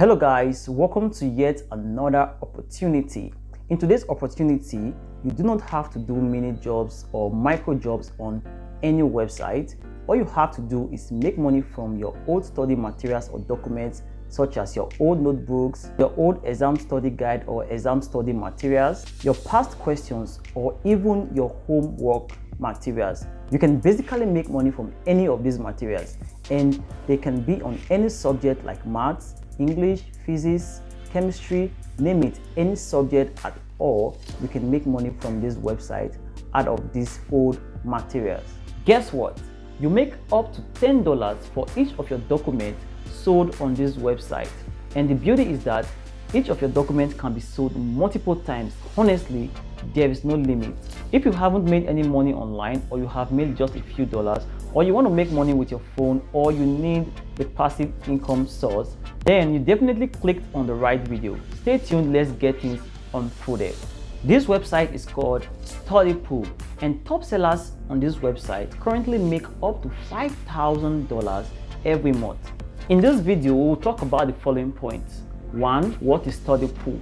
Hello guys, welcome to yet another opportunity. In today's opportunity, you do not have to do mini jobs or micro jobs on any website. All you have to do is make money from your old study materials or documents, such as your old notebooks, your old exam study guide or exam study materials, your past questions, or even your homework materials. You can basically make money from any of these materials, and they can be on any subject like maths, English, physics, chemistry, name it, any subject at all. You can make money from this website out of these old materials. Guess what? You make up to $10 for each of your documents sold on this website. And the beauty is that each of your documents can be sold multiple times. Honestly, there is no limit. If you haven't made any money online, or you have made just a few dollars, or you want to make money with your phone, or you need a passive income source, then you definitely clicked on the right video. Stay tuned, let's get things unfolded. This website is called Studypool, and top sellers on this website currently make up to $5,000 every month. In this video, we will talk about the following points. 1. What is Studypool?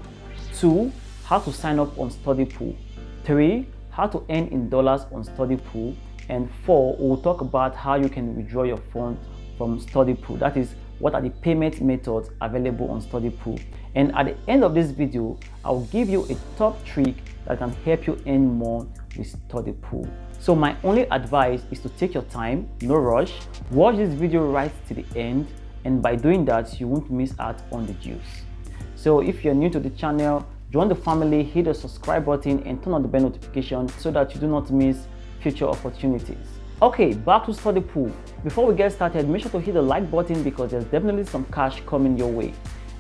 2. How to sign up on Studypool. 3. How to earn in dollars on Studypool. And 4. We will talk about how you can withdraw your funds from Studypool. That is, what are the payment methods available on Studypool. And at the end of this video, I will give you a top trick that can help you earn more with Studypool. So my only advice is to take your time, no rush, watch this video right to the end, and by doing that, you won't miss out on the juice. So if you're new to the channel, join the family, hit the subscribe button and turn on the bell notification so that you do not miss future opportunities. Okay, back to Studypool. Before we get started, make sure to hit the like button because there's definitely some cash coming your way.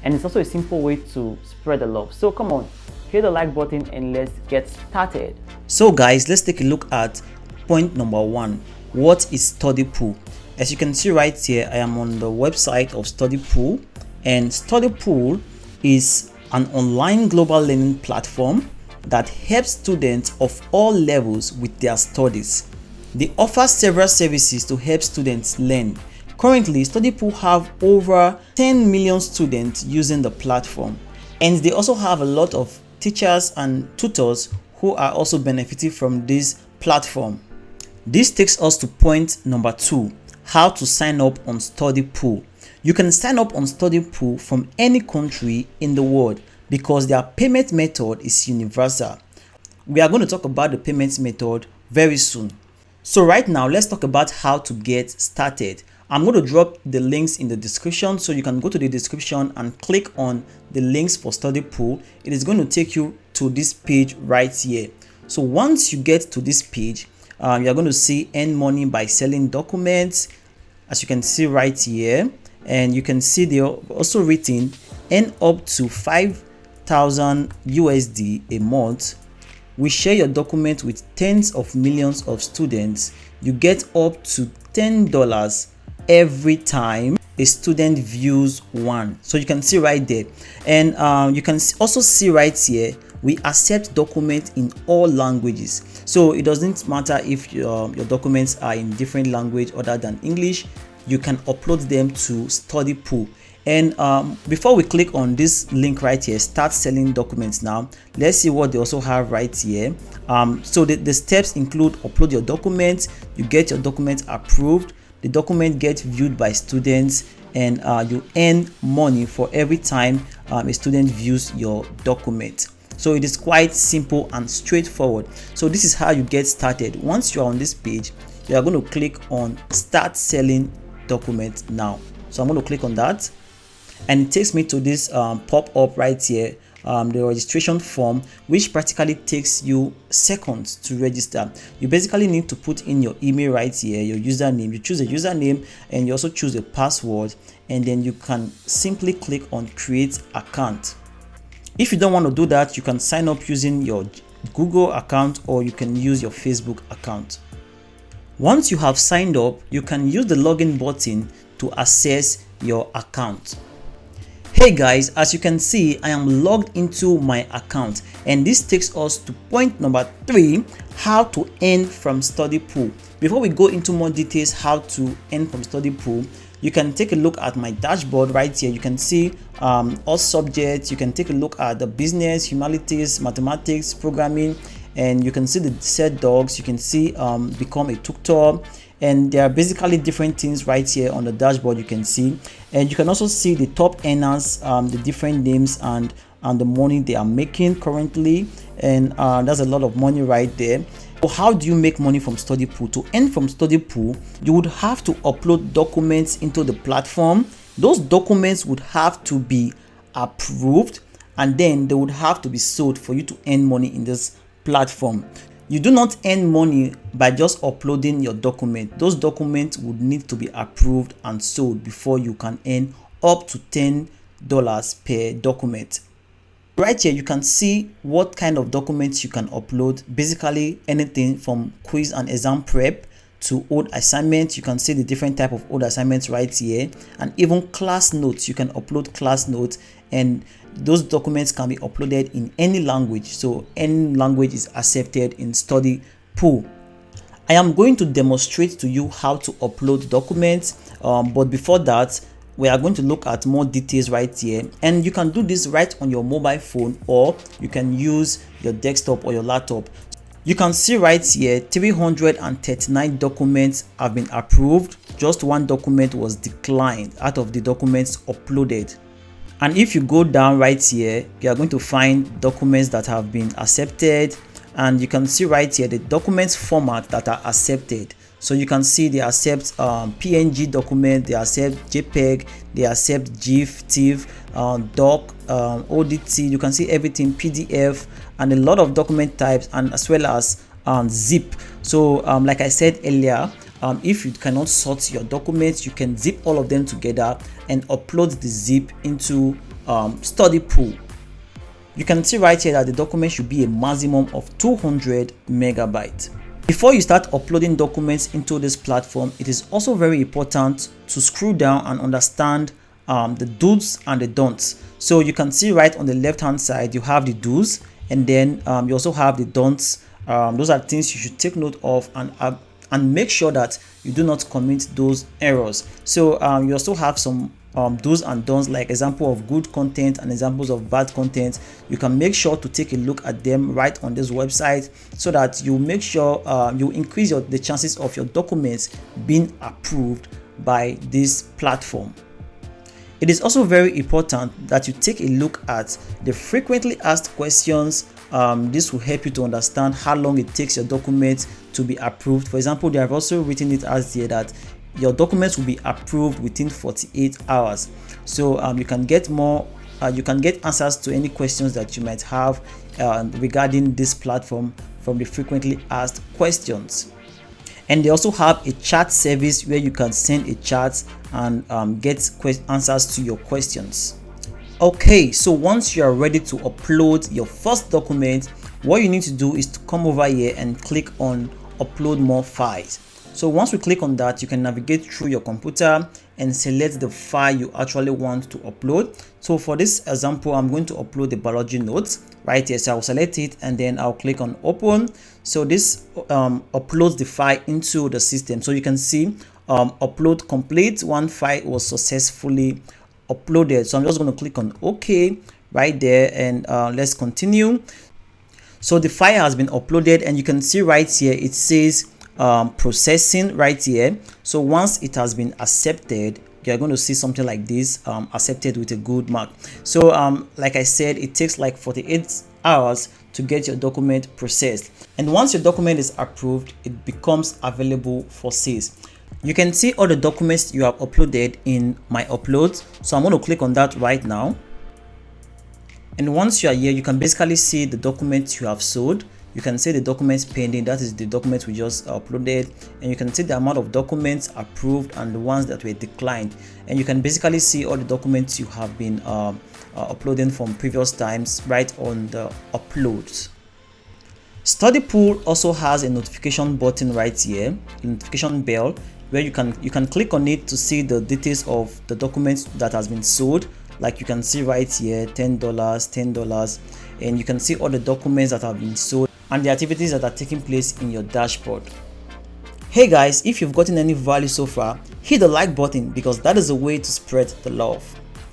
And it's also a simple way to spread the love. So come on, hit the like button and let's get started. So guys, let's take a look at point number 1. What is Studypool? As you can see right here, I am on the website of Studypool, and Studypool is an online global learning platform that helps students of all levels with their studies. They offer several services to help students learn. Currently, Studypool have over 10 million students using the platform, and they also have a lot of teachers and tutors who are also benefiting from this platform. This takes us to point number 2. How to sign up on Studypool. You can sign up on Studypool from any country in the world because their payment method is universal. We are going to talk about the payment method very soon. So right now, let's talk about how to get started. I'm going to drop the links in the description, so you can go to the description and click on the links for Studypool. It is going to take you to this page right here. So once you get to this page, you are going to see earn money by selling documents, as you can see right here, and you can see they are also written earn up to 5,000 USD a month. We share your document with tens of millions of students. You get up to $10 every time a student views one. So you can see right there, and you can also see right here, we accept documents in all languages. So it doesn't matter if your documents are in different language other than English, you can upload them to Studypool. And before we click on this link right here, start selling documents now, let's see what they also have right here. So the steps include upload your documents, you get your documents approved, the document gets viewed by students, and you earn money for every time a student views your document. So it is quite simple and straightforward. So this is how you get started. Once you are on this page, you are going to click on start selling documents now. So I'm going to click on that, and it takes me to this pop-up right here, the registration form, which practically takes you seconds to register. You basically need to put in your email right here, your username. You choose a username and you also choose a password, and then you can simply click on create account. If you don't want to do that, you can sign up using your Google account, or you can use your Facebook account. Once you have signed up, you can use the login button to access your account. Hey guys, as you can see, I am logged into my account, and this takes us to point number 3, how to earn from Studypool. Before we go into more details how to earn from Studypool, You can take a look at my dashboard right here. You can see all subjects. You can take a look at the business, humanities, mathematics, programming, and you can see the set dogs. You can see become a tutor, and there are basically different things right here on the dashboard you can see. And you can also see the top earners, the different names, and the money they are making currently, and that's a lot of money right there. So how do you make money from Studypool? To earn from Studypool, you would have to upload documents into the platform. Those documents would have to be approved, and then they would have to be sold for you to earn money in this platform. You do not earn money by just uploading your document. Those documents would need to be approved and sold before you can earn up to $10 per document. Right here, you can see what kind of documents you can upload. Basically, anything from quiz and exam prep to old assignments. You can see the different type of old assignments right here, and even class notes. You can upload class notes, and those documents can be uploaded in any language. So any language is accepted in Studypool. I am going to demonstrate to you how to upload documents, but before that, we are going to look at more details right here, and you can do this right on your mobile phone, or you can use your desktop or your laptop. You can see right here 339 documents have been approved. Just one document was declined out of the documents uploaded. And if you go down right here, you are going to find documents that have been accepted, and you can see right here the documents format that are accepted. So you can see they accept PNG document, they accept JPEG, they accept GIF, TIFF, doc, ODT. You can see everything, PDF, and a lot of document types, and as well as zip. So like I said earlier, if you cannot sort your documents, you can zip all of them together and upload the zip into Studypool. You can see right here that the document should be a maximum of 200 megabytes. Before you start uploading documents into this platform, it is also very important to scroll down and understand the do's and the don'ts. So you can see right on the left hand side, you have the do's, and then you also have the don'ts. Those are things you should take note of, and make sure that you do not commit those errors. So you also have some do's and don'ts, like example of good content and examples of bad content. You can make sure to take a look at them right on this website, so that you make sure you increase the chances of your documents being approved by this platform. It is also very important that you take a look at the frequently asked questions. This will help you to understand how long it takes your documents to be approved. For example, they have also written it as here that your documents will be approved within 48 hours. So you can get answers to any questions that you might have regarding this platform from the frequently asked questions. And they also have a chat service where you can send a chat and get answers to your questions. Okay, so once you are ready to upload your first document, what you need to do is to come over here and click on upload more files. So once we click on that, you can navigate through your computer and select the file you actually want to upload. So for this example, I'm going to upload the biology notes right here. So I'll select it and then I'll click on open. So this uploads the file into the system. So you can see upload complete. One file was successfully uploaded. So I'm just going to click on OK right there, and let's continue. So the file has been uploaded, and you can see right here it says processing right here. So once it has been accepted, you're going to see something like this, accepted with a good mark. So like I said, it takes like 48 hours to get your document processed, and once your document is approved, it becomes available for sales. You can see all the documents you have uploaded in my uploads. So I'm going to click on that right now, and once you are here, you can basically see the documents you have sold. You can see the documents pending, that is the documents we just uploaded, and you can see the amount of documents approved and the ones that were declined, and you can basically see all the documents you have been uploading from previous times right on the uploads. Studypool also has a notification button right here, a notification bell, where you can click on it to see the details of the documents that has been sold. Like you can see right here, $10, and you can see all the documents that have been sold and the activities that are taking place in your dashboard. Hey guys, if you've gotten any value so far, hit the like button because that is a way to spread the love.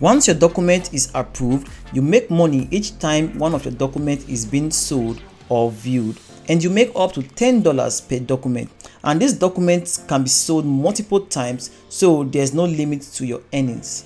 Once your document is approved, you make money each time one of your documents is being sold or viewed, and you make up to $10 per document, and these documents can be sold multiple times, so there's no limit to your earnings.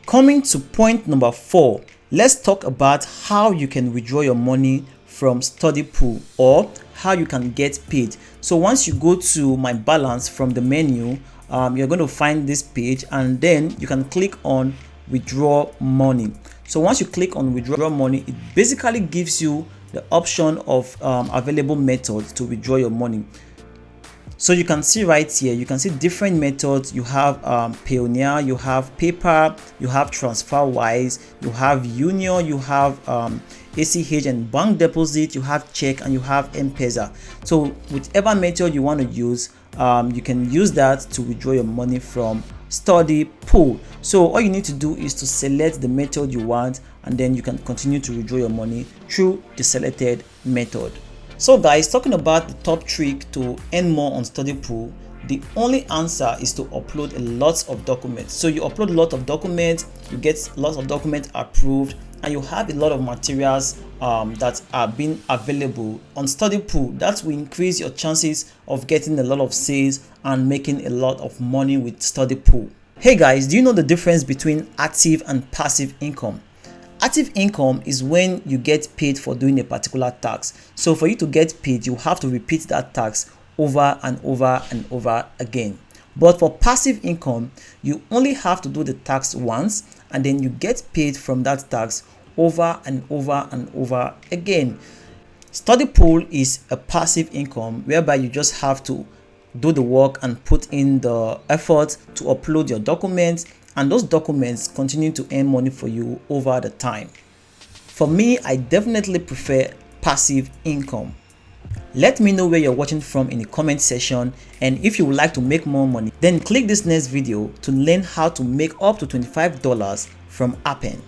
Coming to point number 4, let's talk about how you can withdraw your money from Studypool or how you can get paid. So once you go to my balance from the menu, you're going to find this page, and then you can click on withdraw money. So once you click on withdraw money, it basically gives you the option of available methods to withdraw your money. So you can see right here, you can see different methods. You have Payoneer, you have PayPal, you have TransferWise, you have Union, you have ACH and bank deposit, you have check, and you have M-Pesa. So whichever method you want to use, you can use that to withdraw your money from Studypool. So all you need to do is to select the method you want, and then you can continue to withdraw your money through the selected method. So guys, talking about the top trick to earn more on Studypool, the only answer is to upload a lot of documents. So you upload a lot of documents, you get lots of documents approved, and you have a lot of materials that are being available on Studypool. That will increase your chances of getting a lot of sales and making a lot of money with Studypool. Hey guys, do you know the difference between active and passive income? Active income is when you get paid for doing a particular task. So for you to get paid, you have to repeat that task over and over and over again. But for passive income, you only have to do the task once, and then you get paid from that task over and over and over again. Studypool is a passive income whereby you just have to do the work and put in the effort to upload your documents, and those documents continue to earn money for you over the time. For me, I definitely prefer passive income. Let me know where you're watching from in the comment section, and if you would like to make more money, then click this next video to learn how to make up to $25 from Appen.